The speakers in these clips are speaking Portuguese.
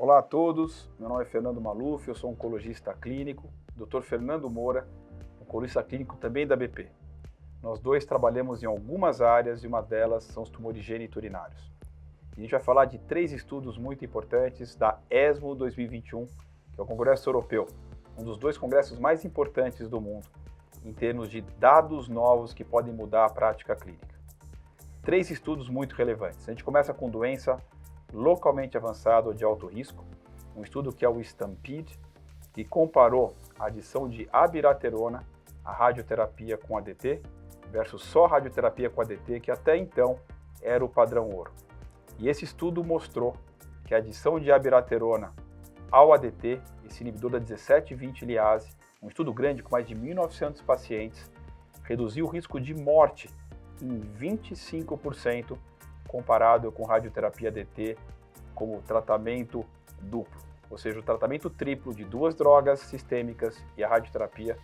Olá a todos, meu nome é Fernando Maluf, eu sou oncologista clínico, Dr. Fernando Moura, oncologista clínico também da BP. Nós dois trabalhamos em algumas áreas e uma delas são os tumores geniturinários. E a gente vai falar de 3 estudos muito importantes da ESMO 2021, que é o Congresso Europeu, um dos 2 congressos mais importantes do mundo, em termos de dados novos que podem mudar a prática clínica. 3 estudos muito relevantes. A gente começa com doença localmente avançada ou de alto risco, um estudo que é o STAMPEDE, que comparou a adição de abiraterona à radioterapia com ADT versus só radioterapia com ADT, que até então era o padrão ouro. E esse estudo mostrou que a adição de abiraterona ao ADT, esse inibidor da 17-20 liase, um estudo grande com mais de 1.900 pacientes, reduziu o risco de morte em 25% comparado com radioterapia ADT como tratamento duplo, ou seja, o tratamento triplo de 2 drogas sistêmicas e a radioterapia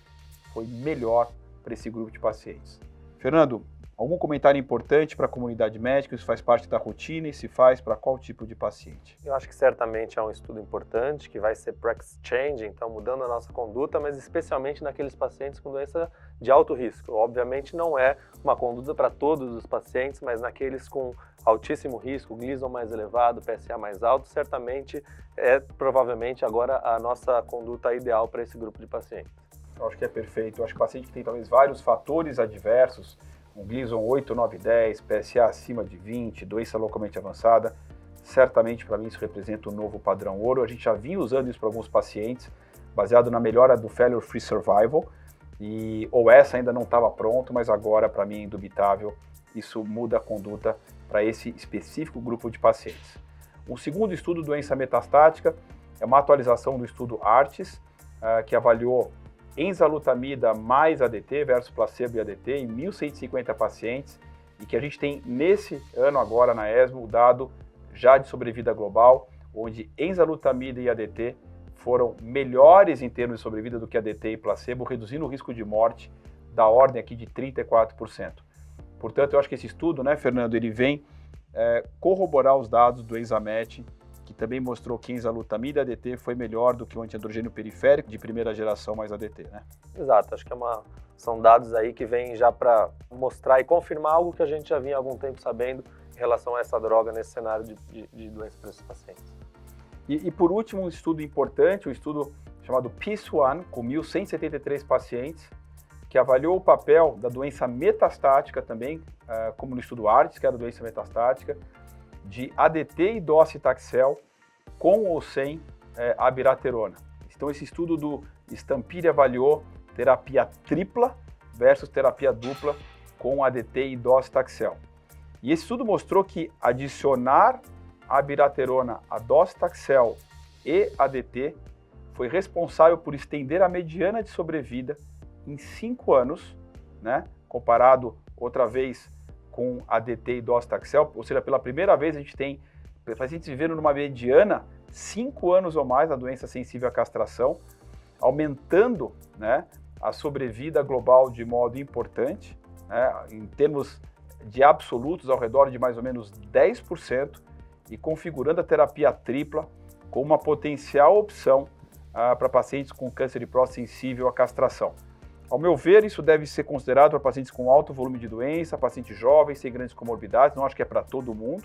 foi melhor para esse grupo de pacientes. Fernando, algum comentário importante para a comunidade médica? Isso faz parte da rotina e se faz para qual tipo de paciente? Eu acho que certamente é um estudo importante, que vai ser practice change, então mudando a nossa conduta, mas especialmente naqueles pacientes com doença de alto risco. Obviamente não é uma conduta para todos os pacientes, mas naqueles com altíssimo risco, Gleason mais elevado, PSA mais alto, certamente é provavelmente agora a nossa conduta ideal para esse grupo de pacientes. Eu acho que é perfeito. Eu acho que o paciente que tem talvez vários fatores adversos, um Gleason 8, 9, 10, PSA acima de 20, doença localmente avançada, certamente para mim isso representa um novo padrão ouro. A gente já vinha usando isso para alguns pacientes, baseado na melhora do Failure Free Survival, e OS ainda não estava pronto, mas agora para mim é indubitável, isso muda a conduta para esse específico grupo de pacientes. O segundo estudo, doença metastática, é uma atualização do estudo ARTES, que avaliou enzalutamida mais ADT versus placebo e ADT em 1.150 pacientes e que a gente tem nesse ano agora na ESMO o dado já de sobrevida global, onde enzalutamida e ADT foram melhores em termos de sobrevida do que ADT e placebo, reduzindo o risco de morte da ordem aqui de 34%. Portanto, eu acho que esse estudo, né, Fernando, ele vem corroborar os dados do ENZAMET, que também mostrou que enzalutamida e ADT foi melhor do que o antiandrogênio periférico de primeira geração mais ADT, né? Exato, acho que são dados aí que vêm já para mostrar e confirmar algo que a gente já vinha há algum tempo sabendo em relação a essa droga nesse cenário de doença para esses pacientes. E por último, um estudo importante, um estudo chamado PEACE-1, com 1.173 pacientes, que avaliou o papel da doença metastática também, como no estudo ARTES, que era a doença metastática, de ADT e docetaxel com ou sem abiraterona. Então esse estudo do STAMPEDE avaliou terapia tripla versus terapia dupla com ADT e docetaxel. E esse estudo mostrou que adicionar abiraterona a docetaxel e ADT foi responsável por estender a mediana de sobrevida em 5 anos, né, comparado outra vez com ADT e docetaxel, ou seja, pela primeira vez a gente tem pacientes vivendo numa mediana 5 anos ou mais a doença sensível à castração, aumentando, né, a sobrevida global de modo importante, né, em termos de absolutos ao redor de mais ou menos 10%, e configurando a terapia tripla como uma potencial opção para pacientes com câncer de próstata sensível à castração. Ao meu ver, isso deve ser considerado para pacientes com alto volume de doença, pacientes jovens, sem grandes comorbidades, não acho que é para todo mundo,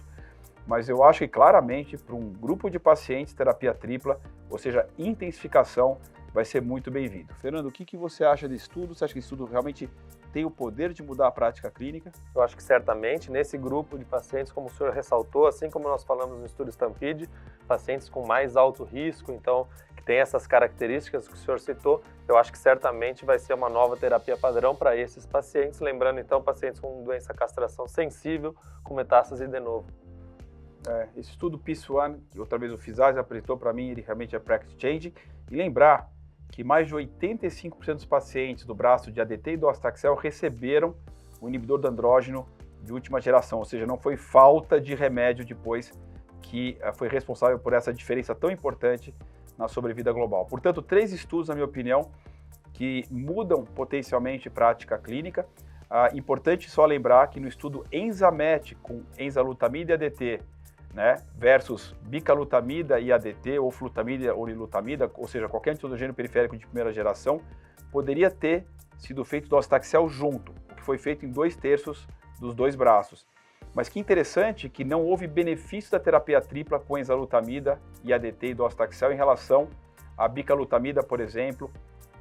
mas eu acho que claramente para um grupo de pacientes, terapia tripla, ou seja, intensificação, vai ser muito bem-vindo. Fernando, o que você acha desse estudo? Você acha que esse estudo realmente tem o poder de mudar a prática clínica? Eu acho que certamente nesse grupo de pacientes, como o senhor ressaltou, assim como nós falamos no estudo STAMPEDE, pacientes com mais alto risco, então, que tem essas características que o senhor citou, eu acho que certamente vai ser uma nova terapia padrão para esses pacientes, lembrando então pacientes com doença castração sensível, com metástase de novo. Esse estudo PEACE-1, que outra vez o Fizaz apresentou para mim, ele realmente é practice change, e lembrar que mais de 85% dos pacientes do braço de ADT e docetaxel receberam o inibidor do andrógeno de última geração, ou seja, não foi falta de remédio depois que foi responsável por essa diferença tão importante na sobrevida global. Portanto, 3 estudos, na minha opinião, que mudam potencialmente prática clínica. Importante só lembrar que no estudo ENZAMET com enzalutamida e ADT, né, versus bicalutamida e ADT, ou flutamida ou lilutamida, ou seja, qualquer antiandrogênio periférico de primeira geração, poderia ter sido feito docetaxel junto, o que foi feito em 2/3 dos 2 braços. Mas que interessante que não houve benefício da terapia tripla com enzalutamida e ADT e docetaxel em relação à bicalutamida, por exemplo,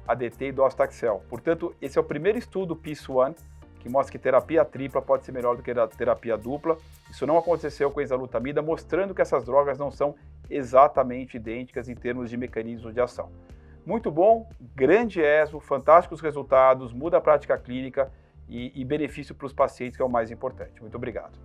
ADT e docetaxel. Portanto, esse é o primeiro estudo PIS-1 que mostra que terapia tripla pode ser melhor do que a terapia dupla. Isso não aconteceu com a enzalutamida, mostrando que essas drogas não são exatamente idênticas em termos de mecanismos de ação. Muito bom, grande ESMO, fantásticos resultados, muda a prática clínica e benefício para os pacientes, que é o mais importante. Muito obrigado.